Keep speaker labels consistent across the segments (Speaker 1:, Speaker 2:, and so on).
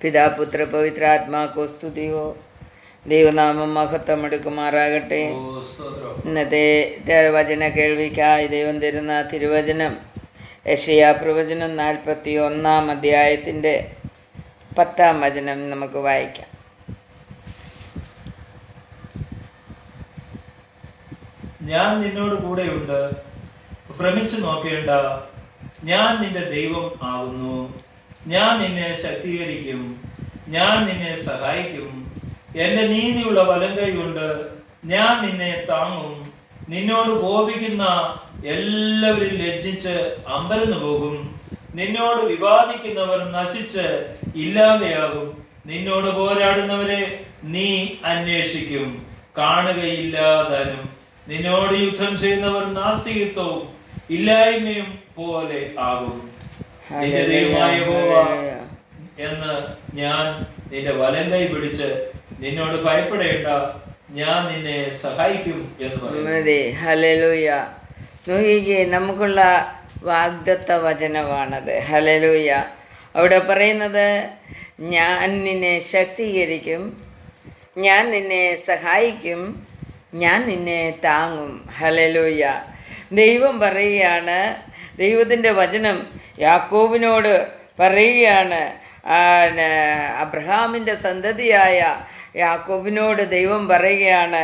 Speaker 1: പിതാപുത്ര പവിത്രാത്മാക്കോ സ്തുതിയോ. ദൈവനാമം മഹത്വം എടുക്കുമാറാകട്ടെ. ഇന്നത്തെ വചന കേൾവിക്കായി ദൈവം തരുന്ന തിരുവചനം യെശയ്യാ പ്രവചനം 41-ാം അധ്യായത്തിൻ്റെ 10-ാം വചനം നമുക്ക് വായിക്കാം.
Speaker 2: ഞാൻ നിന്നോട് കൂടെയുണ്ട്, ഭ്രമിച്ചു നോക്കേണ്ട, ഞാൻ നിന്റെ ദൈവം ആകുന്നു. ഞാൻ നിന്നെ ശക്തീകരിക്കും, ഞാൻ നിന്നെ സഹായിക്കും. എന്റെ നീതിയുള്ള വലങ്കൈ കൊണ്ട് ഞാൻ നിന്നെ താങ്ങും. നിന്നോട് കോപിക്കുന്ന എല്ലാവരും ലജ്ജിച്ച് അമ്പരന്നു പോകും. നിന്നോട് വിവാദിക്കുന്നവർ നശിച്ച് ഇല്ലാതെയാകും. നിന്നോട് പോരാടുന്നവരെ നീ അന്വേഷിക്കും, കാണുകയില്ലാതാനും. നിന്നോട് യുദ്ധം ചെയ്യുന്നവർ നാസ്തികത്വവും ഇല്ലായ്മയും പോലെ ആകും. എന്ന് ഞാൻ നിന്റെ വലങ്കൈ പിടിച്ച് നിന്നോട് ഭയപ്പെടേണ്ട, ഞാൻ നിന്നെ സഹായിക്കും എന്ന്
Speaker 1: ഹല്ലേലൂയ. നോക്കിക്കേ, നമുക്കുള്ള വാഗ്ദത്ത വചനമാണത്. ഹല്ലേലൂയ. അവിടെ പറയുന്നത്, ഞാൻ നിന്നെ ശക്തീകരിക്കും, ഞാൻ നിന്നെ സഹായിക്കും, ഞാൻ നിന്നെ താങ്ങും. ഹല്ലേലൂയ. ദൈവം പറയുകയാണ്, ദൈവത്തിൻ്റെ വചനം യാക്കോബിനോട് പറയുകയാണ്, അബ്രഹാമിൻ്റെ സന്തതിയായ യാക്കോബിനോട് ദൈവം പറയുകയാണ്,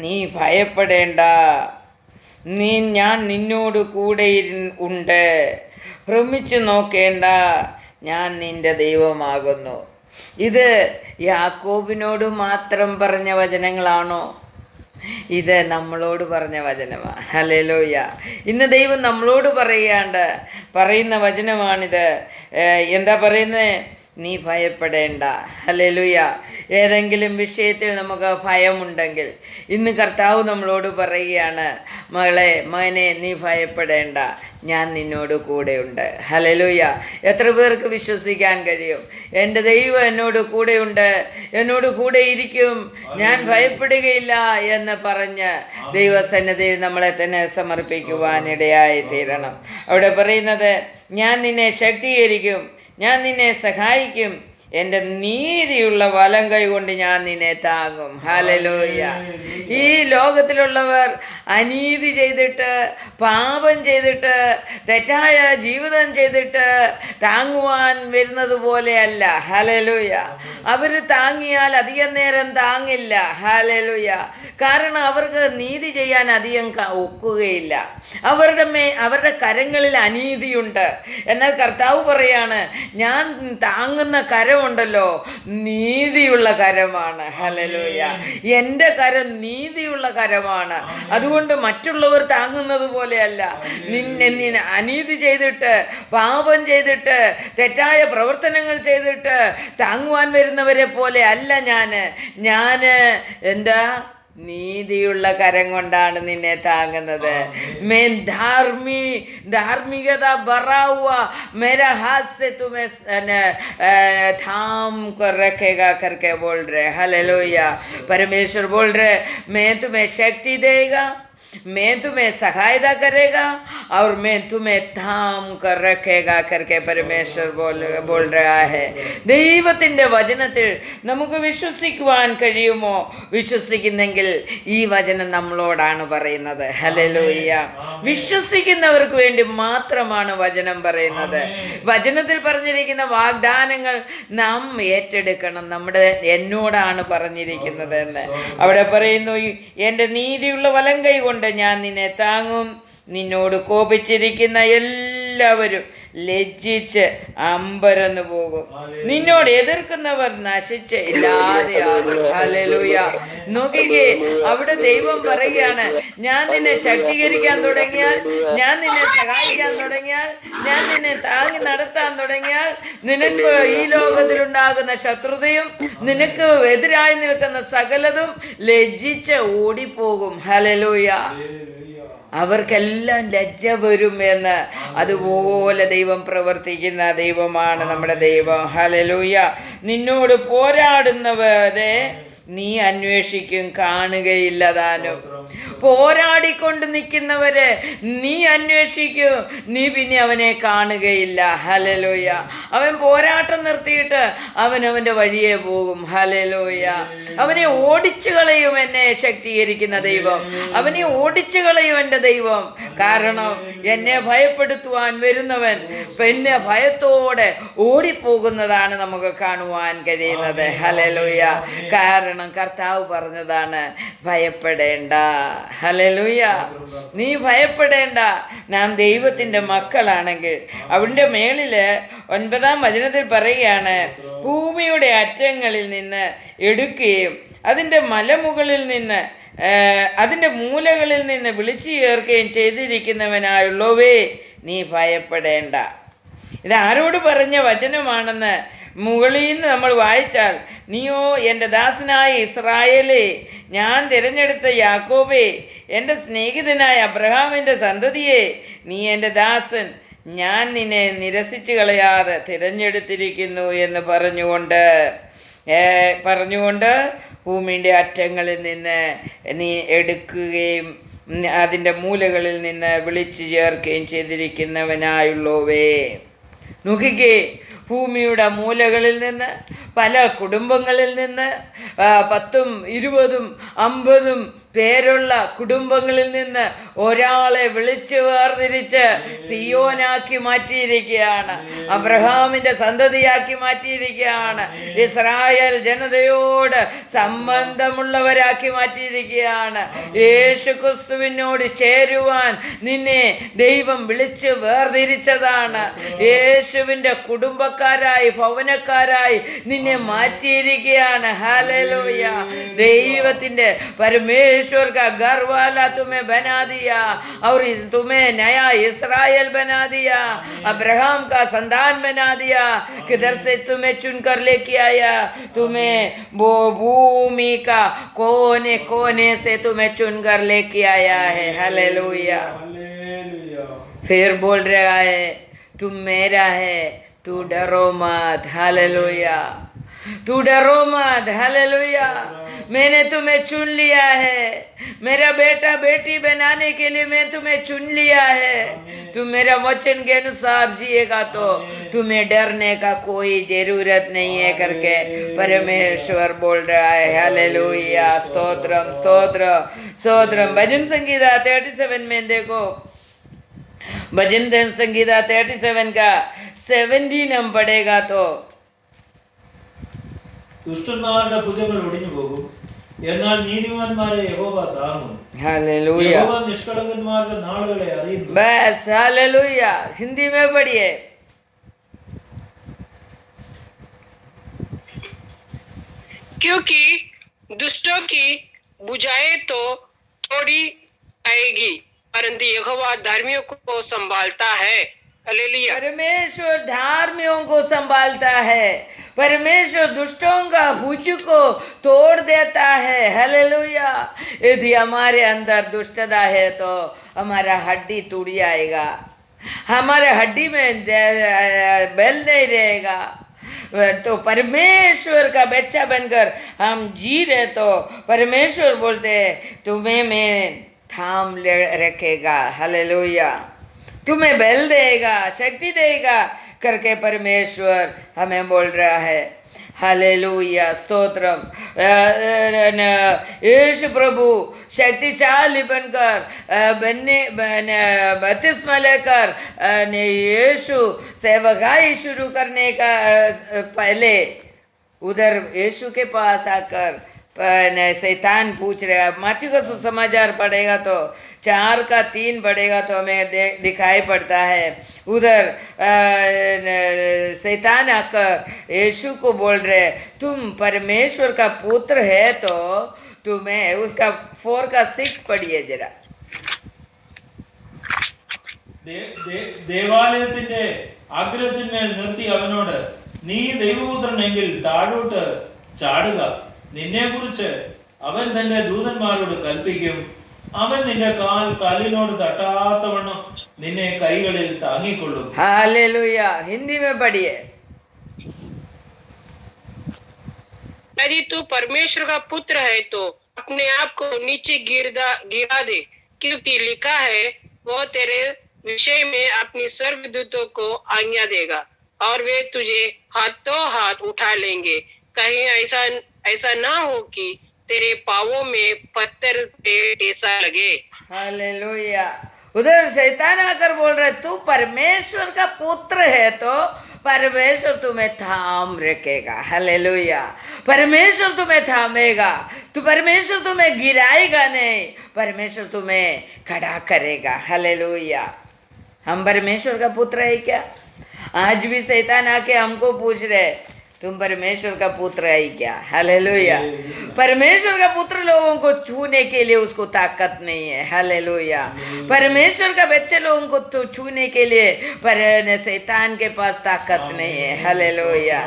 Speaker 1: നീ ഭയപ്പെടേണ്ട, ഞാൻ നിന്നോട് കൂടെ ഉണ്ട്, ഭ്രമിച്ചു നോക്കേണ്ട, ഞാൻ നിൻ്റെ ദൈവമാകുന്നു. ഇത് യാക്കോബിനോട് മാത്രം പറഞ്ഞ വചനങ്ങളാണോ? ഇത് നമ്മളോട് പറഞ്ഞ വചനമാണ്. ഹല്ലേലൂയ. ഇന്ന് ദൈവം നമ്മളോട് പറയുന്ന വചനമാണിത്. എന്താ പറയുന്നത്? നീ ഭയപ്പെടേണ്ട. ഹല്ലേലൂയ. ഏതെങ്കിലും വിഷയത്തിൽ നമുക്ക് ഭയമുണ്ടെങ്കിൽ ഇന്ന് കർത്താവ് നമ്മളോട് പറയുകയാണ്, മകനെ നീ ഭയപ്പെടേണ്ട, ഞാൻ നിന്നോട് കൂടെയുണ്ട്. ഹല്ലേലൂയ. എത്ര പേർക്ക് വിശ്വസിക്കാൻ കഴിയും? എൻ്റെ ദൈവം എന്നോട് കൂടെയുണ്ട്, എന്നോട് കൂടെ ഇരിക്കും, ഞാൻ ഭയപ്പെടുകയില്ല എന്ന് പറഞ്ഞ് ദൈവസന്നിധിയിൽ നമ്മളെ തന്നെ സമർപ്പിക്കുവാനിടയായി തീരണം. അവിടെ പറയുന്നത്, ഞാൻ നിന്നെ ശക്തീകരിക്കും, ഞാൻ നിന്നെ സഹായിക്കും, എൻ്റെ നീതിയുള്ള വലം കൈ കൊണ്ട് ഞാൻ നിന്നെ താങ്ങും. ഹല്ലേലൂയ. ഈ ലോകത്തിലുള്ളവർ അനീതി ചെയ്തിട്ട്, പാപം ചെയ്തിട്ട്, തെറ്റായ ജീവിതം ചെയ്തിട്ട് താങ്ങുവാൻ വരുന്നത് പോലെയല്ല. ഹല്ലേലൂയ. അവർ താങ്ങിയാൽ അധികം നേരം താങ്ങില്ല. ഹല്ലേലൂയ. കാരണം അവർക്ക് നീതി ചെയ്യാൻ അധികം ഒക്കുകയില്ല. അവരുടെ കരങ്ങളിൽ അനീതിയുണ്ട്. എന്നാൽ കർത്താവ് പറയാണ്, ഞാൻ താങ്ങുന്ന കരം ഉണ്ടല്ലോ, നീതിയുള്ള കരമാണ്. ഹല്ലേലൂയ. എൻ്റെ കരം നീതിയുള്ള കരമാണ്. അതുകൊണ്ട് മറ്റുള്ളവർ താങ്ങുന്നത് പോലെയല്ല. നിന്നെ അനീതി ചെയ്തിട്ട്, പാപം ചെയ്തിട്ട്, തെറ്റായ പ്രവർത്തനങ്ങൾ ചെയ്തിട്ട് താങ്ങുവാൻ വരുന്നവരെ പോലെ അല്ല ഞാൻ എന്താ, നീതിയുള്ള കരം കൊണ്ടാണ് നിന്നെ താങ്ങുന്നത്. ധാർമ്മികത ബറാവുക മേരാ ഹാത്ത് സെ തുമേ थाम कर रखेगा करके बोल रहे. हालेलुया. परमेश्वर बोल रहे, मैं तुम्हें शक्ति देगा, मैं तुम्हें सहायता करेगा और मैं तुम्हें थाम कर रखेगा करके परमेश्वर बोल रहा है. ദൈവത്തിൻ്റെ വചനത്തിൽ നമുക്ക് വിശ്വസിക്കുവാൻ കഴിയുമോ? വിശ്വസിക്കുന്നെങ്കിൽ ഈ വചനം നമ്മളോടാണ് പറയുന്നത്. ഹല്ലേലൂയ. വിശ്വസിക്കുന്നവർക്ക് വേണ്ടി മാത്രമാണ് വചനം പറയുന്നത്. വചനത്തിൽ പറഞ്ഞിരിക്കുന്ന വാഗ്ദാനങ്ങൾ നാം ഏറ്റെടുക്കണം. എന്നോടാണ് പറഞ്ഞിരിക്കുന്നത് എന്ന് അവിടെ പറയുന്നു. എൻ്റെ നീതിയുള്ള വലം കൈ കൊണ്ട് ഞാൻ നിന്നെ താങ്ങും, നിന്നോട് കോപിച്ചിരിക്കുന്ന എല്ലാവരും ലജ്ജിച്ച് അമ്പരന്നു പോകും. നിന്നോട് എതിർക്കുന്നവർ നശിച്ച് ഇല്ലാതെയാകും. ഹല്ലേലൂയ. നോക്കിക്കേ, അവിടെ ദൈവം പറയുകയാണ്, ഞാൻ നിന്നെ ശക്തീകരിക്കാൻ തുടങ്ങിയാൽ, ഞാൻ നിന്നെ സഹായിക്കാൻ തുടങ്ങിയാൽ, ഞാൻ നിന്നെ താങ്ങി നടത്താൻ തുടങ്ങിയാൽ, നിനക്ക് ഈ ലോകത്തിലുണ്ടാകുന്ന ശത്രുതയും നിനക്ക് എതിരായി നിൽക്കുന്ന സകലതും ലജ്ജിച്ച് ഓടിപ്പോകും. ഹല്ലേലൂയ. അവർക്കെല്ലാം ലജ്ജ വരും എന്ന് അതുപോലെ ദൈവം പ്രവർത്തിക്കുന്ന ദൈവമാണ് നമ്മുടെ ദൈവം. ഹല്ലേലൂയ. നിന്നോട് പോരാടുന്നവരെ നീ അന്വേഷിക്കും, കാണുകയില്ല താനും. പോരാടിക്കൊണ്ട് നിൽക്കുന്നവരെ നീ അന്വേഷിക്കൂ, നീ പിന്നെ അവനെ കാണുകയില്ല. ഹല്ലേലൂയ. അവൻ പോരാട്ടം നിർത്തിയിട്ട് അവൻ്റെ വഴിയെ പോകും. ഹല്ലേലൂയ. അവനെ ഓടിച്ചു കളയും എന്നെ ശക്തീകരിക്കുന്ന ദൈവം. അവനെ ഓടിച്ചു കളയും എൻ്റെ ദൈവം. കാരണം എന്നെ ഭയപ്പെടുത്തുവാൻ വരുന്നവൻ പിന്നെ ഭയത്തോടെ ഓടിപ്പോകുന്നതാണ് നമുക്ക് കാണുവാൻ കഴിയുന്നത്. ഹല്ലേലൂയ. കാരണം കർത്താവ് പറഞ്ഞതാണ്, ഭയപ്പെടേണ്ട. ഹല്ലേലൂയ. നീ ഭയപ്പെടേണ്ട. നാം ദൈവത്തിൻ്റെ മക്കളാണെങ്കിൽ അവൻ്റെ മേളിൽ 9-ാം വചനത്തിൽ പറയുകയാണ്, ഭൂമിയുടെ അറ്റങ്ങളിൽ നിന്ന് എടുക്കുകയും അതിൻ്റെ മലമുകളിൽ നിന്ന് അതിൻ്റെ മൂലകളിൽ നിന്ന് വിളിച്ചു ചേർക്കുകയും ചെയ്തിരിക്കുന്നവനായുള്ളവേ നീ ഭയപ്പെടേണ്ട. ഇത് ആരോട് പറഞ്ഞ വചനമാണെന്ന് മുകളിൽ നിന്ന് നമ്മൾ വായിച്ചാൽ, നീയോ എൻ്റെ ദാസനായ ഇസ്രായേലേ, ഞാൻ തിരഞ്ഞെടുത്ത യാക്കോബേ, എൻ്റെ സ്നേഹിതനായ അബ്രഹാമിൻ്റെ സന്തതിയെ, നീ എൻ്റെ ദാസൻ, ഞാൻ നിന്നെ നിരസിച്ചു കളയാതെ തിരഞ്ഞെടുത്തിരിക്കുന്നു എന്ന് പറഞ്ഞുകൊണ്ട് ഭൂമിയുടെ അറ്റങ്ങളിൽ നിന്ന് നീ എടുക്കുകയും അതിൻ്റെ മൂലകളിൽ നിന്ന് വിളിച്ചു ചേർക്കുകയും ചെയ്തിരിക്കുന്നവനായുള്ളവേ. നോക്കിക്കേ, ഭൂമിയുടെ മൂലകളിൽ നിന്ന്, പല കുടുംബങ്ങളിൽ നിന്ന്, 10, 20, 50 പേരുള്ള കുടുംബങ്ങളിൽ നിന്ന് ഒരാളെ വിളിച്ചു വേർതിരിച്ച് സിയോനാക്കി മാറ്റിയിരിക്കുകയാണ്. അബ്രഹാമിൻ്റെ സന്തതിയാക്കി മാറ്റിയിരിക്കുകയാണ്. ഇസ്രായേൽ ജനതയോട് സംബന്ധമുള്ളവരാക്കി മാറ്റിയിരിക്കുകയാണ്. യേശു ക്രിസ്തുവിനോട് ചേരുവാൻ നിന്നെ ദൈവം വിളിച്ച് വേർതിരിച്ചതാണ്. യേശുവിൻ്റെ കുടുംബക്കാരായി, ഭവനക്കാരായി നിന്നെ മാറ്റിയിരിക്കുകയാണ്. ഹല്ലേലൂയ. ദൈവത്തിൻ്റെ परमेश्वर का घर वाला तुम्हें बना दिया और तुम्हें नया इस्राएल बना दिया, अब्राहम का संतान बना दिया। किधर से तुम्हें चुनकर लेके आया? तुम्हें वो भूमि का कोने कोने से तुम्हें चुनकर लेके आया है। हालेलुया। फिर बोल रहा है, तुम मेरा है, तू डरो मत। हालेलुया। तू डरो मत। हालेलुया। मैंने तुम्हें चुन लिया है, मेरा बेटा बेटी बनाने के लिए मैं तुम्हें चुन लिया है। तुम मेरा वचन के अनुसार जिएगा तो तुम्हें डरने का कोई जरूरत नहीं है करके परमेश्वर बोल रहा है। हालेलुया। स्तोत्रम स्तोत्र स्तोत्रम। भजन संगीता 37 में देखो, भजन संगीता 37 का 17 हम पढ़ेगा तो,
Speaker 2: ദുഷ്ടന്മാരുടെ ഭുജങ്ങൾ ഒടിഞ്ഞു പോകും, എന്നാൽ നീതിമാന്മാരെ യഹോവ താങ്ങും.
Speaker 1: हालेलुया।
Speaker 2: യഹോവ നിഷ്കളങ്കന്മാരുടെ നാളുകളെ അറിയുന്നു.
Speaker 1: बस हालेलुया। हिंदी में पढ़िए।
Speaker 3: क्योंकि दुष्टों की बुझाएं तो थोड़ी आएगी, परंतु यहोवा धर्मियों को संभालता है। हालेलुया।
Speaker 1: परमेश्वर धार्मियों को संभालता है। परमेश्वर दुष्टों का भुज को तोड़ देता है। हालेलुया। यदि हमारे अंदर दुष्टता है तो हमारा हड्डी टूट जाएगा, हमारे हड्डी में बल नहीं रहेगा। तो परमेश्वर का बच्चा बनकर हम जी रहे तो परमेश्वर बोलते तुम्हें मैं थाम रखेगा। हालेलुया। तुम्हें बल देगा, शक्ति देगा करके परमेश्वर हमें बोल रहा है। हालेलुया। स्तोत्रम। यीशु प्रभु शक्तिशाली बनकर बपतिस्मा लेकर यीशु सेवकाई शुरू करने का पहले उधर यीशु के पास आकर शैतान पूछ रहा। मत्ती का सुसमाचार पढ़ेगा तो 4:3 पढ़ेगा तो हमें दिखाई पड़ता है, उधर शैतान आकर यीशु को बोल रहे तुम परमेश्वर का पुत्र है तो तुम्हें, उसका 4:6 पढ़िए जरा।
Speaker 2: ദേവാലയത്തിന്റെ അഗ്രത്തിന്മേൽ നിർത്തി അവനോട്, നീ ദൈവപുത്രനെങ്കിൽ താഴോട്ട് ചാടുക, നിന്നെ കുറിച്ച് അവൻ തന്റെ ദൂതന്മാരോട് കൽപ്പിക്കും, അവൻ നിന്റെ കാൽ കാലിനോട് തട്ടാത്തവണ്ണം നിന്നെ കൈകളിൽ താങ്ങിക്കൊള്ളും.
Speaker 1: हालेलुया। हिंदी में पढ़िए।
Speaker 3: यदि तू परमेश्वर का पुत्र है तो अपने आप को नीचे गिरा दे, क्योंकि लिखा है वो तेरे विषय में अपनी स्वर्गदूतों को आज्ञा देगा और वे तुझे हाथों हाथ उठा लेंगे। कहीं ऐसा ऐसा ना हो कि तेरे पाँवों में पत्थर पे ऐसा लगे।
Speaker 1: हालेलुया। उधर शैतान आकर बोल रहे तू परमेश्वर का पुत्र है तो परमेश्वर तुम्हें थाम रखेगा। हालेलुया। परमेश्वर तुम्हें थामेगा, तो परमेश्वर तुम्हें गिराएगा नहीं, परमेश्वर तुम्हें खड़ा करेगा। हालेलुया। हम परमेश्वर का पुत्र है क्या? आज भी शैतान आके हमको पूछ रहे तुम परमेश्वर का पुत्र है क्या? हालेलुया। परमेश्वर का पुत्र लोगों को छूने के लिए उसको ताकत नहीं है। हालेलुया। परमेश्वर का बच्चे लोगों को तो छूने के लिए पर शैतान के पास ताकत नहीं है। हालेलुया।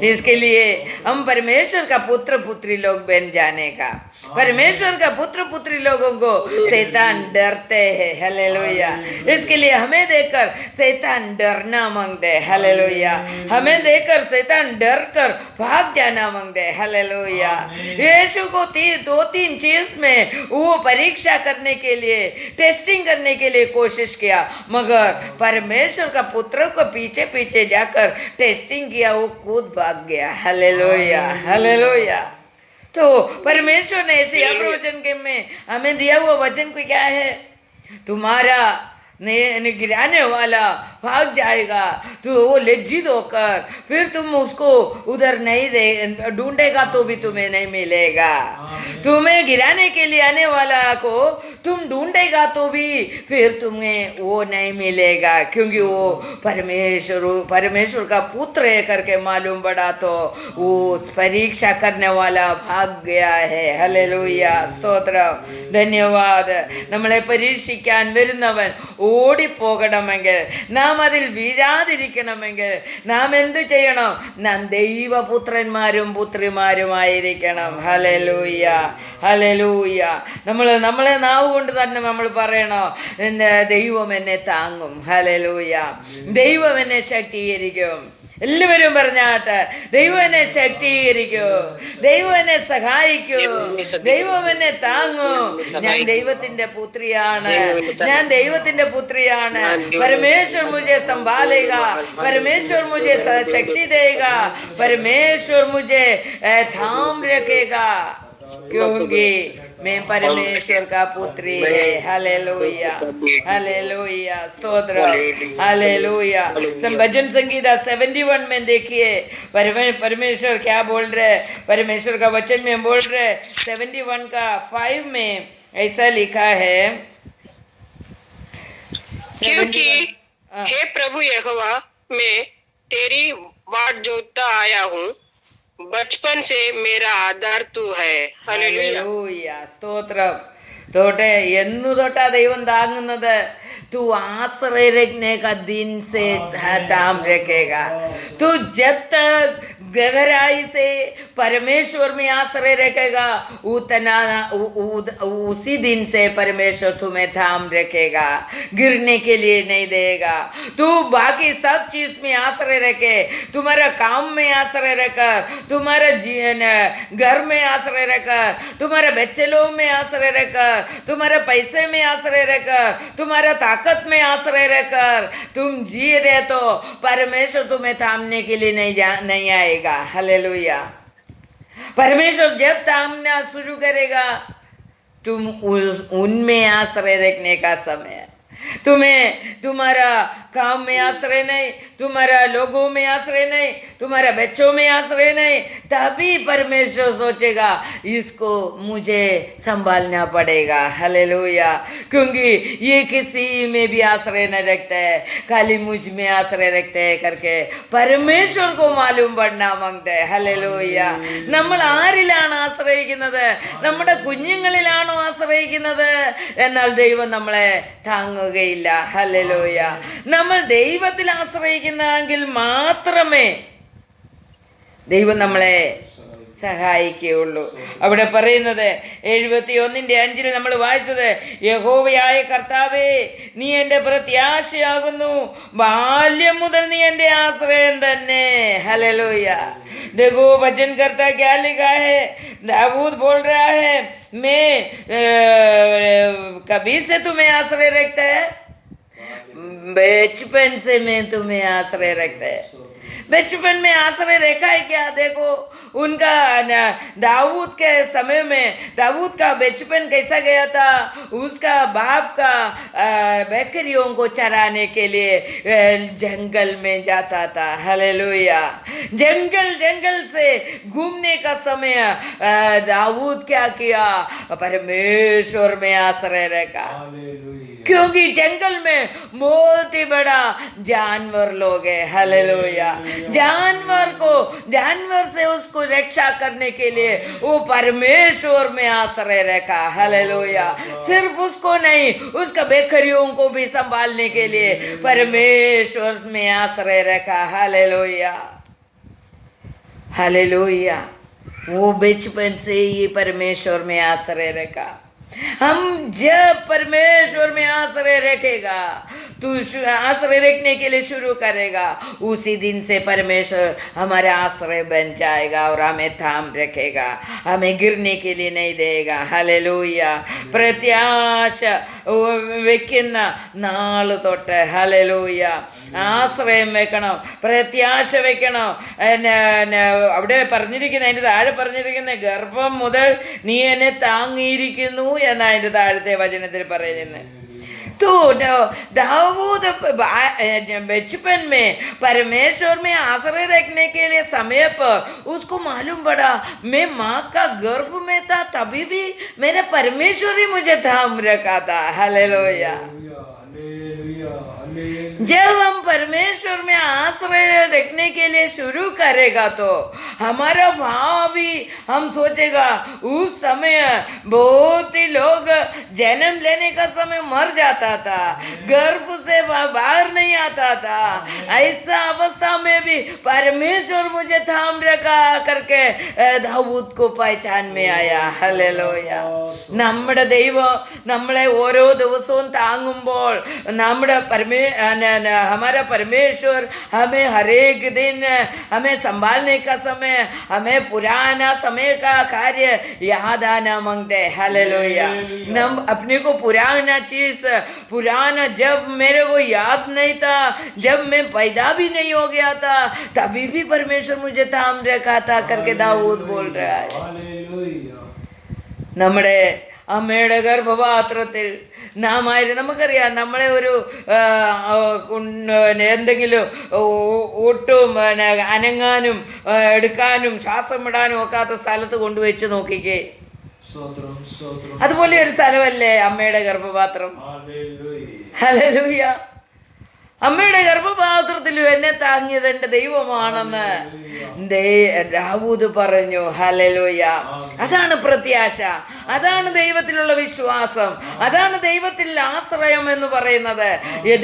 Speaker 1: इसके लिए हम परमेश्वर का पुत्र पुत्री लोग बन जाने का, परमेश्वर का पुत्र पुत्री लोगों को शैतान डरते हैं। हालेलुया। इसके लिए हमें देखकर शैतान डरना मांगते हैं। हालेलुया। हमें देखकर शैतान डर कर भाग जाना मांगते हैं। हालेलुया। यीशु को 2-3 चीज में वो परीक्षा करने के लिए, टेस्टिंग करने के लिए कोशिश किया, मगर परमेश्वर का पुत्र को पीछे पीछे जाकर टेस्टिंग किया, वो खुद भाग गया। हालेलुया। हालेलुया। तो परमेश्वर ने ऐसे प्रवचन के में हमें दिया हुआ वचन को क्या है? तुम्हारा गिराने वाला भाग जाएगा, तो वो लज्जित होकर फिर तुम उसको उधर नहीं ढूंढेगा तो भी तुम्हें नहीं मिलेगा। तुम्हें गिराने के लिए आने वाला को तुम ढूंढेगा तो भी फिर तुम्हें वो नहीं मिलेगा, क्योंकि वो परमेश्वर का पुत्र है करके मालूम पड़ा तो वो परीक्षा करने वाला भाग गया है। हालेलुया। स्तोत्रम। धन्यवाद. നമ്മളെ പരീക്ഷിക്കാൻ വരുന്നവൻ ഓടിപ്പോകണമെങ്കിൽ, നാം അതിൽ വീഴാതിരിക്കണമെങ്കിൽ നാം എന്ത് ചെയ്യണം? നാം ദൈവപുത്രന്മാരും പുത്രിമാരുമായിരിക്കണം. ഹല്ലേലൂയ. ഹല്ലേലൂയ. നമ്മളെ നാവ് കൊണ്ട് തന്നെ നമ്മൾ പറയണം, ദൈവം എന്നെ താങ്ങും. ഹല്ലേലൂയ. ദൈവം എന്നെ ശക്തീകരിക്കും. എല്ലാവരും പറഞ്ഞാട്ടെ, ദൈവം എന്നെ ശക്തീകരിക്കൂ, ദൈവം എന്നെ സഹായിക്കൂ, ദൈവം എന്നെ താങ്ങൂ. ഞാൻ ദൈവത്തിന്റെ പുത്രിയാണ്, ഞാൻ ദൈവത്തിന്റെ പുത്രിയാണ്. परमेश्वर मुझे संभालेगा, परमेश्वर मुझे शक्ति देगा, परमेश्वर मुझे थाम रखेगा, क्योंकि मैं परमेश्वर का पुत्री है. हालेलुया. हालेलुया. स्तोत्र. हालेलुया. भजन संगीता 71 में देखिए परमेश्वर क्या बोल रहे, परमेश्वर का वचन में बोल रहे 71 का 5 में ऐसा लिखा है,
Speaker 3: क्योंकि हे प्रभु यहोवा, मैं तेरी वाट जोतता आया हूँ, बचपन से मेरा आधार तू है.
Speaker 1: हालेलुया. स्तोत्रम. തോട്ടെ എന്നു തൊട്ടാ ദൈവം താങ്ങുന്നത്? तू आश्रय रखने का दिन से थाम रखेगा. तू जब तक गहराई से परमेश्वर में आश्रय रखेगा, उतना उसी दिन से परमेश्वर तुम्हें थाम रखेगा, गिरने के लिए नहीं देगा. तू बाकी सब चीज में आश्रय रखे, तुम्हारा काम में आश्रय रखकर, तुम्हारा घर में आश्रय रखकर, तुम्हारे बच्चे लोग में आश्रय रखकर, तुम्हारे पैसे में आश्रय रखकर, तुम्हारा ताकत में आश्रय रखकर तुम जी रहे तो परमेश्वर तुम्हें थामने के लिए नहीं आएगा. हालेलुया. परमेश्वर जब थामना शुरू करेगा, तुम उनमें आश्रय रखने का समय है. तुम्हें तुम्हारा काम में आश्रय नहीं, तुम्हारा लोगों में आश्रय नहीं, तुम्हारा बच्चों में आश्रय नहीं, तभी परमेश्वर सोचेगा इसको मुझे संभालना पड़ेगा. हालेलुया. क्योंकि ये किसी में भी आश्रय नहीं रखते है, खाली मुझ में आश्रय रखते हैं करके परमेश्वर को मालूम पड़ना मांगते हैं. हालेलुയ. നമ്മൾ ആരിലാണ് ആശ്രയിക്കുന്നത്? നമ്മുടെ കുഞ്ഞുങ്ങളിലാണോ ആശ്രയിക്കുന്നത്? എന്നാൽ ദൈവം നമ്മളെ താങ്ങുകയില്ല. ഹല്ലേലൂയ. നമ്മൾ ദൈവത്തിൽ ആശ്രയിക്കുന്നെങ്കിൽ മാത്രമേ ദൈവം നമ്മളെ സഹായിക്കുകയുള്ളൂ. അവിടെ പറയുന്നത് 71:5 നമ്മൾ വായിച്ചത്, യഹോവയായ കർത്താവേ, നീ എൻ്റെ പ്രത്യാശയാകുന്നു, ബാല്യം മുതൽ നീ എൻ്റെ ആശ്രയം തന്നെ. ഹല്ലേലൂയ. देखो भजन करता क्या लिखा है, दाऊद बोल रहा है, मैं कभी से तुम्हें आश्रय रखता है, बचपन से मैं तुम्हें आश्रय रखता है. बचपन में आश्रय रखा है क्या? देखो उनका दाऊद के समय में दाऊद का बचपन कैसा गया था. उसका बाप का बकरियों को चराने के लिए जंगल में जाता था. हालेलुया. जंगल से घूमने का समय दाऊद क्या किया? परमेश्वर में आश्रय रखा. क्योंकि जंगल में बहुत ही बड़ा जानवर लोग है. हालेलुया. जानवर से उसको रक्षा करने के लिए वो परमेश्वर में आश्रय रखा. हालेलुया. सिर्फ उसको नहीं, उसका बकरियों को भी संभालने के लिए परमेश्वर में आश्रय रखा. हालेलुया. हालेलुया. वो बचपन से ही परमेश्वर में आश्रय रखा. हम जब परमेश्वर में आश्रय रखेगा, तू आश्रय रखने के लिए शुरू करेगा, उसी दिन से परमेश्वर हमारा आश्रय बन जाएगा और हमें थाम रखेगा, हमें गिरने के लिए नहीं देगा. हालेलुया. പ്രത്യാശ വെക്കുന്ന നാള് തൊട്ട് ഹല്ലേലൂയ ആശ്രയം വെക്കണം, പ്രത്യാശ വെക്കണം. അവിടെ പറഞ്ഞിരിക്കുന്ന, അതിൻ്റെ താഴെ പറഞ്ഞിരിക്കുന്ന, ഗർഭം മുതൽ നീ എന്നെ താങ്ങിയിരിക്കുന്നു എന്നാ അതിൻ്റെ താഴത്തെ വചനത്തിൽ പറയുന്നത്. तो दाऊद बचपन में परमेश्वर में आश्रय रखने के लिए समय पर उसको मालूम पड़ा, मैं माँ का गर्भ में था तभी भी मेरे परमेश्वर ही मुझे थाम रखा था. हालेलुया. जब हम परमेश्वर में आश्रय रखने के लिए शुरू करेगा तो हमारा भाव भी हम सोचेगा. उस समय बहुत ही लोग जन्म लेने का समय मर जाता था, गर्भ से बाहर नहीं आता था. ऐसा अवस्था में भी परमेश्वर मुझे थाम रखा करके दाऊद को पहचान में आया. ഹല്ലേലൂയ. നമ്മുടെ ദൈവം നമ്മളെ ഓരോ ദിവസവും താങ്ങുമ്പോൾ നമ്മുടെ हमारा परमेश्वर हमें हर एक दिन हमें संभालने का समय, हमें पुराना समय का कार्य याद आना मांगते हैं. हालेलुया. हम अपने को पुराना चीज, पुराना जब मेरे को याद नहीं था, जब मैं पैदा भी नहीं हो गया था, तभी भी परमेश्वर मुझे थाम रखा था करके दाऊद बोल रहा है. നമ്മുടെ അമ്മയുടെ ഗർഭപാത്രത്തിൽ നാം നമുക്കറിയാം, നമ്മളെ ഒരു എന്തെങ്കിലും ഒട്ടും അനങ്ങാനും എടുക്കാനും ശ്വാസം വിടാനും ഒക്കാത്ത സ്ഥലത്ത് കൊണ്ടുവച്ച് നോക്കിക്കേ. അതുപോലെ ഒരു സ്ഥലമല്ലേ അമ്മയുടെ ഗർഭപാത്രം. ഹല്ലേലൂയ. അമ്മയുടെ ഗർഭപാത്രത്തിലും എന്നെ താങ്ങിയത് എൻ്റെ ദൈവമാണെന്ന് ദാവൂദ് പറഞ്ഞു. ഹല്ലേലൂയ. അതാണ് പ്രത്യാശ, അതാണ് ദൈവത്തിലുള്ള വിശ്വാസം, അതാണ് ദൈവത്തിൽ ആശ്രയം എന്ന് പറയുന്നത്.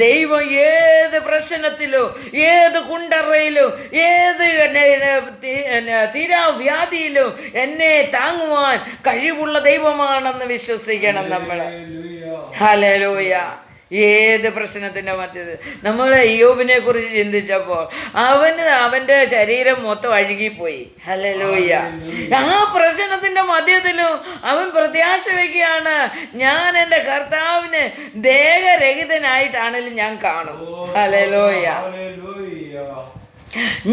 Speaker 1: ദൈവം ഏത് പ്രശ്നത്തിലും, ഏത് കുണ്ടറയിലും, ഏത് തീരാവ്യാധിയിലും എന്നെ താങ്ങുവാൻ കഴിവുള്ള ദൈവമാണെന്ന് വിശ്വസിക്കണം നമ്മൾ. ഹല്ലേലൂയ. ഏത് പ്രശ്നത്തിൻ്റെ മധ്യത്തിൽ നമ്മൾ ഇയ്യോബിനെ കുറിച്ച് ചിന്തിച്ചപ്പോൾ അവൻ്റെ ശരീരം മൊത്തം അഴുകിപ്പോയി. ഹല്ലേലൂയ. ആ പ്രശ്നത്തിൻ്റെ മധ്യത്തിലും അവൻ പ്രത്യാശ വയ്ക്കുകയാണ്, ഞാൻ എൻ്റെ കർത്താവിന് ദേഹരഹിതനായിട്ടാണെങ്കിലും ഞാൻ കാണും. ഹല്ലേലൂയ.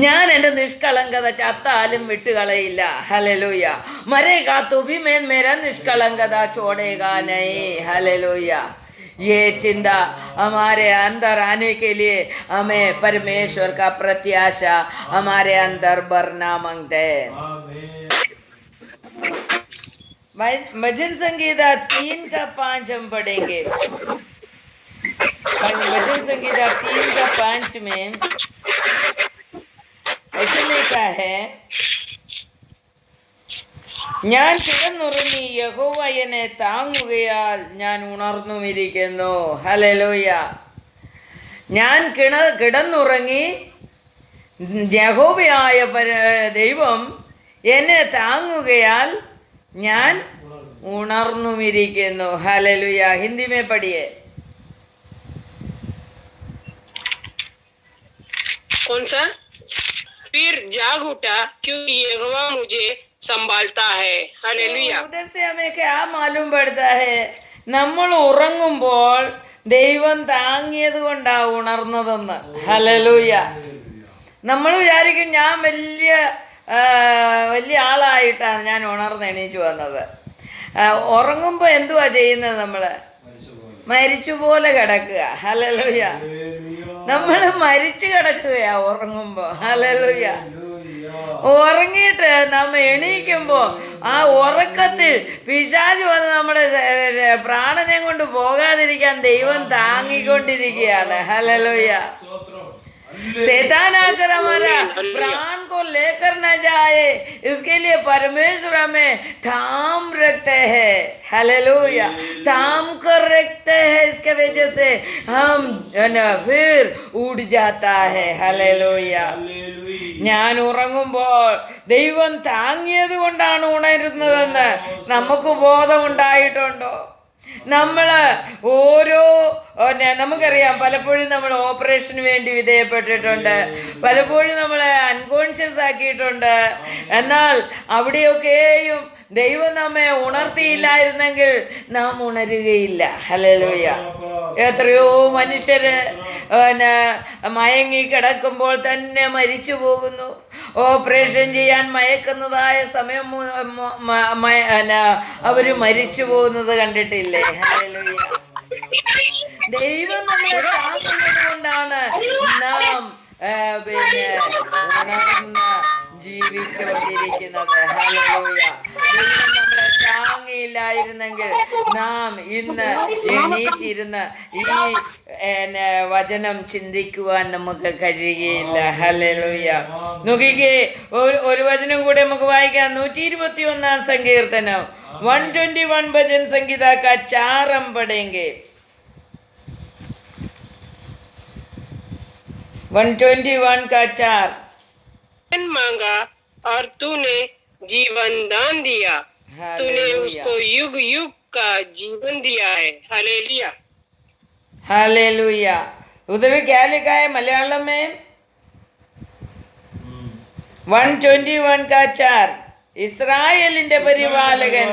Speaker 1: ഞാൻ എൻ്റെ നിഷ്കളങ്കത ചത്താലും വിട്ടുകളയില്ല. ഹല്ലേലൂയ. മരേഗാ തൂ ഭി मैं मेरा निष्कलंकता छोड़ेगा नहीं. हालेलुया. ये चिंता हमारे अंदर आने के लिए हमें परमेश्वर का प्रत्याशा हमारे अंदर भरना मांगते हैं. भजन संगीता 3:5 हम पढ़ेंगे. भजन संगीता 3:5 में ऐसे लिखा है, ഞാൻ കിടന്നുറങ്ങി, യഹോവ എന്നെ താങ്ങുകയാൽ ഞാൻ ഉണർന്നുമിരിക്കുന്നു. ഹല്ലേലൂയ. ഞാൻ കിടന്നുറങ്ങി, യഹോവയായ ദൈവം എന്നെ താങ്ങുകയാൽ ഞാൻ ഉണർന്നുമിരിക്കുന്നു. ഹല്ലേലൂയ. ഹിന്ദി में पढ़िए.
Speaker 3: कौन सा? फिर जाग उठा क्योंकि यहोवा मुझे संभालता है. हालेलुया.
Speaker 1: उधर से हमें क्या मालूम पड़ता है? നമ്മൾ ഉറങ്ങുമ്പോൾ ദൈവം താങ്ങിയത് കൊണ്ടാ ഉണർന്നതെന്ന്. ഹല്ലേലൂയ. നമ്മൾ വിചാരിക്കും ഞാൻ വലിയ ആളായിട്ടാണ് ഞാൻ ഉണർന്ന് എണീച്ചു വന്നത്. ഉറങ്ങുമ്പോൾ എന്തുവാ ചെയ്യുന്നത്? നമ്മൾ മരിച്ചു പോലെ കിടക്കുക. ഹല്ലേലൂയ. നമ്മൾ മരിച്ചു കിടക്കുകയാ ഉറങ്ങുമ്പോൾ. ഹല്ലേലൂയ. ഉറങ്ങിയിട്ട് നമ്മ എണീക്കുമ്പോൾ ആ ഉറക്കത്തിൽ പിശാച് വന്ന് നമ്മുടെ പ്രാണനെ കൊണ്ട് പോകാതിരിക്കാൻ ദൈവം താങ്ങിക്കൊണ്ടിരിക്കുകയാണ്. ഹല്ലേലൂയ. शैतान आकर हमारा प्राण को लेकर न जाए, इसके लिए परमेश्वर हमें थाम रखते हैं. हालेलुया. थाम कर रखते हैं, इसके वजह से हम फिर उड़ जाता है. हालेलुया. ഞാൻ ഉറങ്ങുമ്പോൾ ദൈവം താങ്ങിയത് കൊണ്ടാണ് ഉണരുന്നതെന്ന് നമുക്ക് ബോധമുണ്ടായിട്ടുണ്ടോ? നമ്മൾ ഓരോ നമുക്കറിയാം, പലപ്പോഴും നമ്മൾ ഓപ്പറേഷന് വേണ്ടി വിധേയപ്പെട്ടിട്ടുണ്ട്, പലപ്പോഴും നമ്മളെ അൺകോൺഷ്യസ് ആക്കിയിട്ടുണ്ട്. എന്നാൽ അവിടെയൊക്കെയും ദൈവം നമ്മെ ഉണർത്തിയില്ലായിരുന്നെങ്കിൽ നാം ഉണരുകയില്ല. ഹല്ലേലൂയ. എത്രയോ മനുഷ്യര് മയങ്ങി കിടക്കുമ്പോൾ തന്നെ മരിച്ചു പോകുന്നു. ഓപ്പറേഷൻ ചെയ്യാൻ മയക്കുന്നതായ സമയം അവര് മരിച്ചു പോകുന്നത് കണ്ടിട്ടില്ലേ? ഹല്ലേലൂയ. ദൈവം നമ്മളെ താങ്ങുന്നത് കൊണ്ടാണ് നാം ഉണർന്ന് ജീവിച്ചുകൊണ്ടിരിക്കുന്നത്. ഹല്ലേലൂയ. ദൈവം നമ്മളെ താങ്ങിയില്ലായിരുന്നെങ്കിൽ നാം ഇന്ന് എണീറ്റിരുന്ന് ഈ വചനം ചിന്തിക്കുവാൻ നമുക്ക് കഴിയുകയില്ല. ഹല്ലേലൂയ. നോക്കിക്കേ, ഒരു വചനം കൂടെ നമുക്ക് വായിക്കാം. 121 സങ്കീർത്തനം 121 भजन संगीता का 4 हम पढ़ेंगे. 121 का 4.
Speaker 3: मांगा और तूने जीवन दान दिया, तूने उसको युग युग का जीवन दिया है. हालेलुया.
Speaker 1: हालेलुया. उधर क्या लिखा है मलयालम में? 121 का 4. ഇസ്രായേലിന്റെ പരിപാലകൻ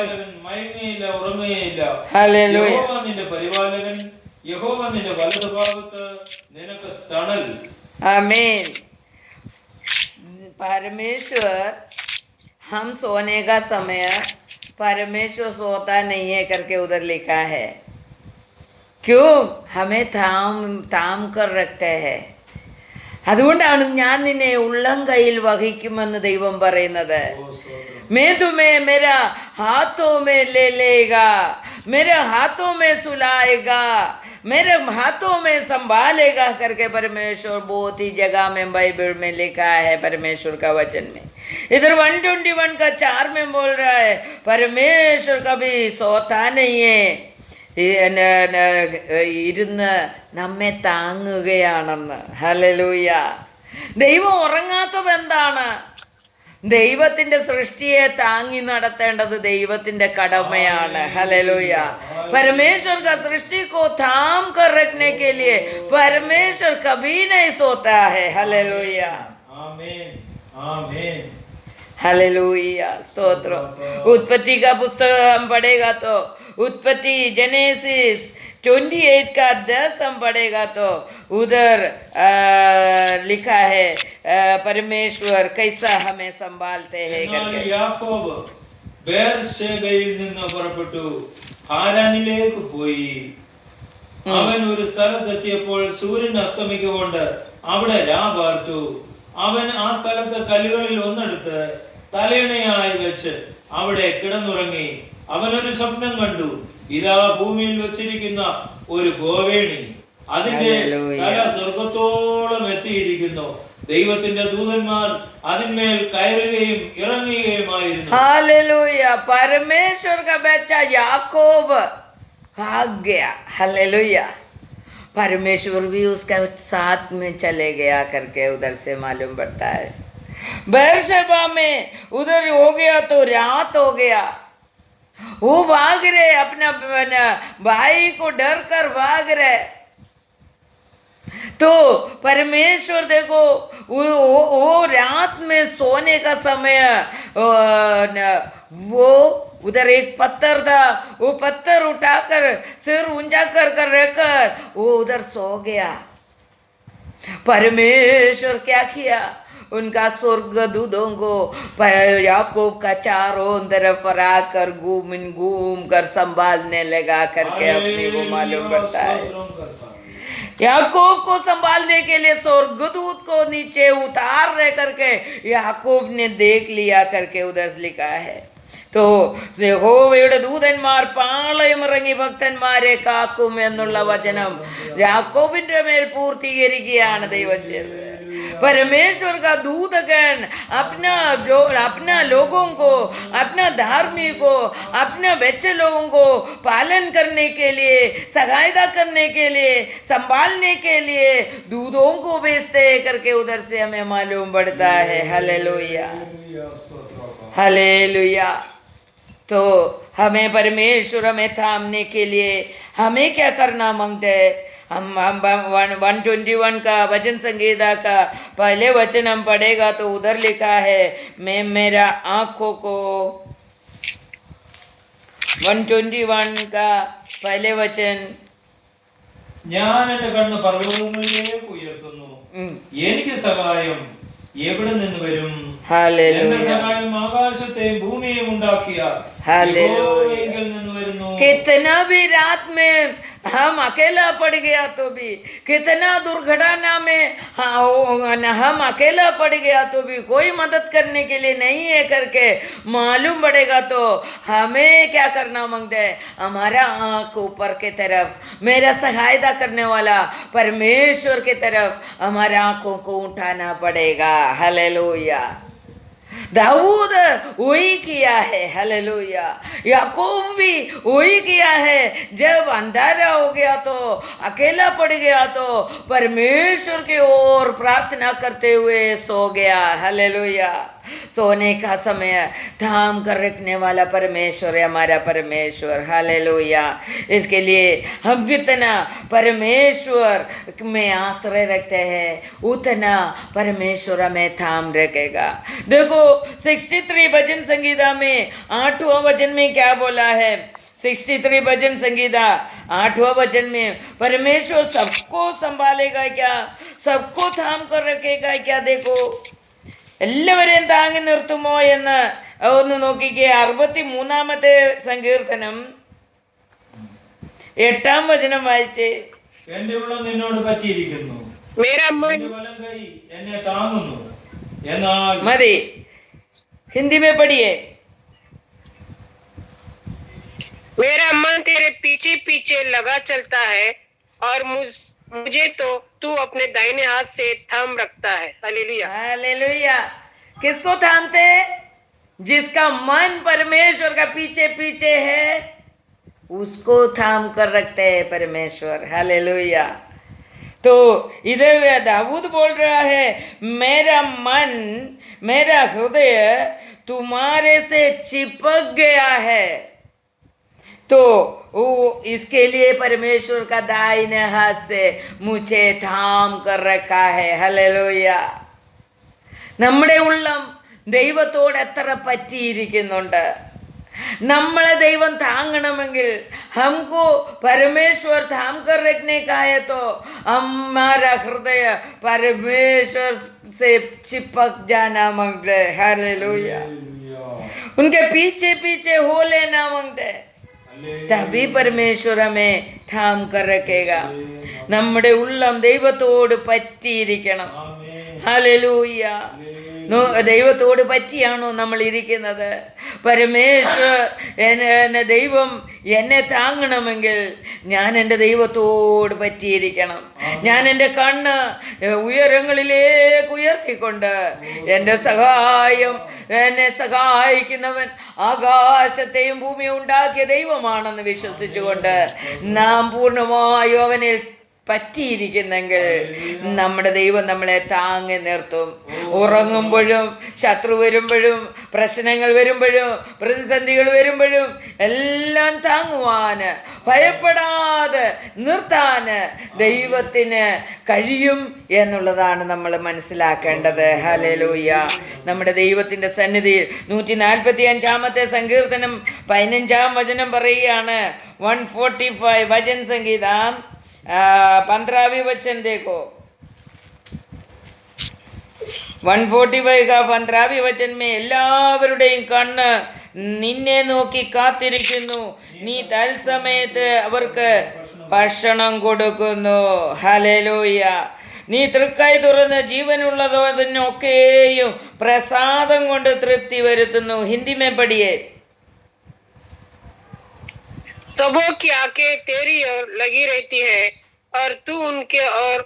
Speaker 2: മയങ്ങയില്ല, ഉറങ്ങുകയില്ല.
Speaker 1: ഹല്ലേലൂയ.
Speaker 2: യഹോവ നിന്റെ പരിപാലകൻ, യഹോവ നിന്റെ വലതുഭാഗത്ത് നിനക്ക് തണൽ.
Speaker 1: आमीन. परमेश्वर हम सोने का समय परमेश्वर सोता नहीं है करके उधर लिखा है. क्यों? हमें थाम कर रखते हैं. അതുകൊണ്ടാണ് ഞാൻ നിന്നെ ഉള്ളം കയ്യിൽ വഹിക്കുമെന്ന് ദൈവം പറയുന്നത്. मैं तुम्हें मेरा हाथों में ले लेगा, मेरे हाथों में सुलाएगा, मेरे हाथों में संभालेगा करके परमेश्वर बहुत ही जगह में बाइबल में लिखा है. परमेश्वर का वचन में इधर 121 का 4 में बोल रहा है परमेश्वर कभी सोता नहीं है, ഇരുന്ന് നമ്മെ താങ്ങുകയാണെന്ന്. ഹല്ലേലൂയ. ദൈവം ഉറങ്ങാത്തത് എന്താണ്? ദൈവത്തിന്റെ സൃഷ്ടിയെ താങ്ങി നടത്തേണ്ടത് ദൈവത്തിന്റെ കടമയാണ്. ഹല്ലേലൂയ. परमेश्वर का सृष्टि को थाम कर रखने के लिए परमेश्वर कभी नहीं सोता है. हालेलुया.
Speaker 2: आमीन. आमीन.
Speaker 1: हालेलुया. स्तोत्र. उत्पत्ति का पुस्तक हम पढ़ेगा तो उत्पत्ति जेनेसिस 28 का 10 हम पढ़ेगा तो उधर लिखा है परमेश्वर कैसा हमें संभालते हैं करके.
Speaker 2: യാക്കോബ് ബേർശേബയിൽ നിന്ന് പുറപ്പെട്ടു ഹാരാനിലേക്ക് പോയി. അവൻ ഒരു സ്ഥലത്തെത്തിയപ്പോൾ സൂര്യൻ അസ്തമിക്കൊണ്ട് അവിടെ രാപാർത്തു. അവൻ ആ സ്ഥലത്ത് കല്ലുകളിൽ ഒന്നെടുത്ത് തലയണയായി വെച്ച് അവിടെ കിടന്നുറങ്ങി. അവനൊരു സ്വപ്നം കണ്ടു. ഇതാ ഭൂമിയിൽ വെച്ചിരിക്കുന്ന ഒരു ഗോവേണി, അതിന്റെ തല സ്വർഗത്തോളം എത്തിയിരിക്കുന്നു. ദൈവത്തിന്റെ ദൂതന്മാർ അതിന്മേൽ കയറുകയും ഇറങ്ങുകയുമായിരുന്നു.
Speaker 1: हालेलुया. परमेश्वर का बच्चा याकूब भाग गया. हालेलुया. परमेश्वर भी उसका साथ में चले गया करके उधर से मालूम पड़ता है. बेरशेबा में उधर हो गया तो रात हो गया, वो भाग रहे, अपना भाई को डर कर भाग रहे। तो परमेश्वर देखो वो रात में सोने का समय, वो उधर एक पत्थर था, वो पत्थर उठाकर सिर ऊंचा कर कर रखकर वो उधर सो गया। परमेश्वर क्या किया, उनका स्वर्गदूतों को याकूब का चारों तरफ आकर घूम कर संभालने लगा करके अपने को मालूम पड़ता है। याकूब को संभालने के लिए स्वर्गदूत को नीचे उतार रहे करके याकूब ने देख लिया करके उधर लिखा है। तो യഹോവയുടെ ദൂതന്മാർ പാളയമിറങ്ങി ഭക്തന്മാരെ കാക്കും എന്നുള്ള വചനം യാക്കോബിന്റെ മേൽ പൂർത്തീകരിക്കുകയാണ് ദൈവം ചെയ്തത്। परमेश्वर का दूतगण अपना लोगों को, अपना धार्मिक को, अपना बच्चे लोगों को पालन करने के लिए, सहायता करने के लिए, संभालने के लिए दूतों को भेजते करके उधर से हमें मालूम पड़ता है। Hallelujah, hallelujah. तो हमें परमेश्वर में थामने के लिए हमें क्या करना मांगते हैं? हम 121 का वचन संगीता का पहले वचन हम पढ़ेगा तो उधर लिखा है, मैं मेरा आंखों को, 121 का पहले वचन,
Speaker 2: ഞാൻ എന്റെ കണ്ണ് പർവ്വതങ്ങളിലേക്ക് ഉയർത്തുന്നു, എനിക്ക് സഹായം എവിടെ നിന്ന് വരും? എന്റെ സഹായം ആകാശത്തെയും ഭൂമിയെയും ഉണ്ടാക്കിയ യഹോവയിൽ നിന്ന് വരുന്നു।
Speaker 1: कितना भी रात में हम अकेला पड़ गया तो भी, कितना दुर्घटना में हम अकेला पड़ गया तो भी कोई मदद करने के लिए नहीं है करके मालूम पड़ेगा तो हमें क्या करना मांगते हैं? हमारा आंख ऊपर के तरफ, मेरा सहायता करने वाला परमेश्वर के तरफ हमारे आंखों को उठाना पड़ेगा। हालेलुया। दाऊद वही किया है। हालेलुया। याकूब भी वही किया है। जब अंधारा हो गया तो, अकेला पड़ गया तो परमेश्वर की ओर प्रार्थना करते हुए सो गया। हालेलुया। सोने का समय थाम कर रखने वाला परमेश्वर है हमारा परमेश्वर। हालेलुया। इसके लिए हम जितना परमेश्वर में आश्रय रखते हैं उतना परमेश्वर हमें थाम रखेगा। देखो 63 भजन संगीता में 8वां वचन में क्या बोला है? 63 भजन संगीता 8वां वचन में परमेश्वर सबको संभालेगा क्या? सबको थाम कर रखेगा क्या? देखो എല്ലാവരെയും താങ്ങി നിർത്തുമോ എന്ന് ഒന്ന് നോക്കിക്കേ। 63-ാമത്തെ സങ്കീർത്തനം 8-ാം വചനം വായിച്ചേ।
Speaker 2: എന്റെ ഉള്ളം നിന്നോട് പറ്റിയിരിക്കുന്നു, നിന്റെ വലം കൈ എന്നെ താങ്ങുന്നു, എന്നാൽ
Speaker 1: മതി। हिंदी में पढ़िए।
Speaker 3: मेरा मन तेरे पीछे पीछे लगा चलता है और मुझे तो तू अपने दाहिने हाथ से थाम रखता है। Hallelujah,
Speaker 1: hallelujah. किसको थामते हैं? जिसका मन परमेश्वर का पीछे पीछे है उसको थाम कर रखते हैं परमेश्वर। हालेलुया। तो इधर दाऊद बोल रहा है, मेरा मन, मेरा हृदय तुम्हारे से चिपक गया है। तो वो इसके लिए परमेश्वर का दाहिने हाथ से मुझे थाम कर रखा है। हालेलुया। നമ്മുടെ ഉള്ളം ദൈവത്തോട് എത്ര പറ്റിയിരിക്കുന്നുണ്ട്? നമ്മളെ ദൈവം താങ്ങണമെങ്കിൽ हमको परमेश्वर थाम कर रखने का है तो हमारा हृदय परमेश्वर से चिपक जाना मांगते। हालेलुया। उनके पीछे पीछे हो लेना मांगते, तभी परमेश्वर हमें थाम कर रखेगा। നമ്മുടെ ഉള്ളം ദൈവത്തോട് പറ്റിയിരിക്കണം। हालेलुया। ദൈവത്തോട് പറ്റിയാണോ നമ്മൾ ഇരിക്കുന്നത്? പരമേശ്വർ എന്നെ ദൈവം എന്നെ താങ്ങണമെങ്കിൽ ഞാൻ എൻ്റെ ദൈവത്തോട് പറ്റിയിരിക്കണം. ഞാൻ എൻ്റെ കണ്ണ് ഉയരങ്ങളിലേക്ക് ഉയർത്തിക്കൊണ്ട് എൻ്റെ സഹായം, എന്നെ സഹായിക്കുന്നവൻ ആകാശത്തെയും ഭൂമിയും ഉണ്ടാക്കിയ ദൈവമാണെന്ന് വിശ്വസിച്ചുകൊണ്ട് നാം പൂർണ്ണമായും അവനിൽ പറ്റിയിരിക്കുന്നെങ്കിൽ നമ്മുടെ ദൈവം നമ്മളെ താങ്ങി നിർത്തും. ഉറങ്ങുമ്പോഴും ശത്രു വരുമ്പോഴും പ്രശ്നങ്ങൾ വരുമ്പോഴും പ്രതിസന്ധികൾ വരുമ്പോഴും എല്ലാം താങ്ങുവാൻ ഭയപ്പെടാതെ നിർത്താൻ ദൈവത്തിന് കഴിയും എന്നുള്ളതാണ് നമ്മൾ മനസ്സിലാക്കേണ്ടത്. ഹല്ലേലൂയ. നമ്മുടെ ദൈവത്തിൻ്റെ സന്നിധിയിൽ 145 സങ്കീർത്തനം 15 വചനം പറയുകയാണ്. 145 വചൻ സംഗീതം 15 वचन देखो. 145 का 15 वचन में എല്ലാവരുടെയും കണ്ണ് നിന്നെ നോക്കി കാത്തിരിക്കുന്നു, നീ തത്സമയത്ത് അവർക്ക് ഭക്ഷണം കൊടുക്കുന്നു. ഹല്ലേലൂയ. നീ തൃക്കൈ തുറന്ന് ജീവനുള്ളതിനൊക്കെയും പ്രസാദം കൊണ്ട് തൃപ്തി വരുത്തുന്നു. ഹിന്ദി में पढ़िए.
Speaker 3: सबों की आंखें तेरी ओर लगी रहती है और तू उनके और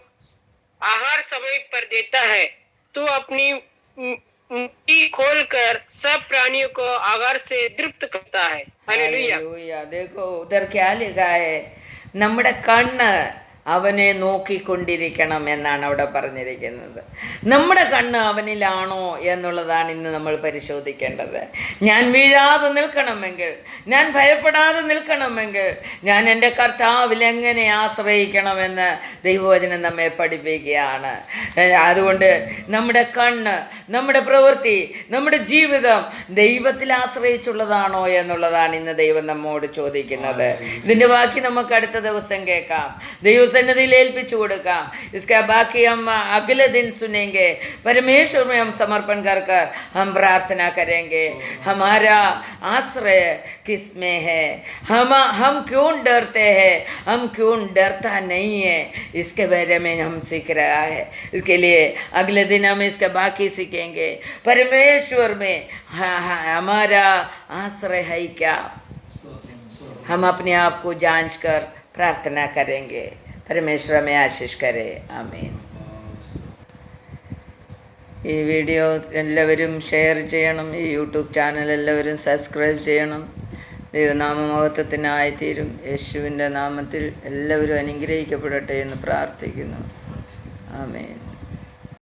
Speaker 3: आहार समय पर देता है. तू अपनी मुट्ठी खोलकर सब प्राणियों को आहार से तृप्त करता है. हालेलुया.
Speaker 1: देखो उधर क्या लिखा है. നമ്മുടെ കണ്ണ് അവനെ നോക്കിക്കൊണ്ടിരിക്കണം എന്നാണ് അവിടെ പറഞ്ഞിരിക്കുന്നത്. നമ്മുടെ കണ്ണ് അവനിലാണോ എന്നുള്ളതാണ് ഇന്ന് നമ്മൾ പരിശോധിക്കേണ്ടത്. ഞാൻ വീഴാതെ നിൽക്കണമെങ്കിൽ, ഞാൻ ഭയപ്പെടാതെ നിൽക്കണമെങ്കിൽ ഞാൻ എൻ്റെ കർത്താവിൽ എങ്ങനെ ആശ്രയിക്കണമെന്ന് ദൈവവചനം നമ്മെ പഠിപ്പിക്കുകയാണ്. അതുകൊണ്ട് നമ്മുടെ കണ്ണ്, നമ്മുടെ പ്രവൃത്തി, നമ്മുടെ ജീവിതം ദൈവത്തിൽ ആശ്രയിച്ചുള്ളതാണോ എന്നുള്ളതാണ് ഇന്ന് ദൈവം നമ്മോട് ചോദിക്കുന്നത്. ഇതിൻ്റെ ബാക്കി നമുക്ക് അടുത്ത ദിവസം കേൾക്കാം. सन्निधि एल्पिച്ചു കൊടുക്കാം. इसका बाकी हम अगले दिन सुनेंगे. परमेश्वर में हम समर्पण कर कर हम प्रार्थना करेंगे. हमारा आश्रय किस में है, हम क्यों डरते हैं, हम क्यों डरता नहीं है, इसके बारे में हम सीख रहा है. इसके लिए अगले दिन हम इसका बाकी सीखेंगे. परमेश्वर में हमारा आश्रय है क्या, हम अपने आप को जांच कर प्रार्थना करेंगे. परमेश्वर में आशीष करे. आमीन. ഈ വീഡിയോ എല്ലാവരും ഷെയർ ചെയ്യണം. ഈ യൂട്യൂബ് ചാനൽ എല്ലാവരും സബ്സ്ക്രൈബ് ചെയ്യണം. ദൈവനാമമഹത്വത്തിനായിത്തീരും. യേശുവിൻ്റെ നാമത്തിൽ എല്ലാവരും അനുഗ്രഹിക്കപ്പെടട്ടെ എന്ന് പ്രാർത്ഥിക്കുന്നു. ആമേൻ.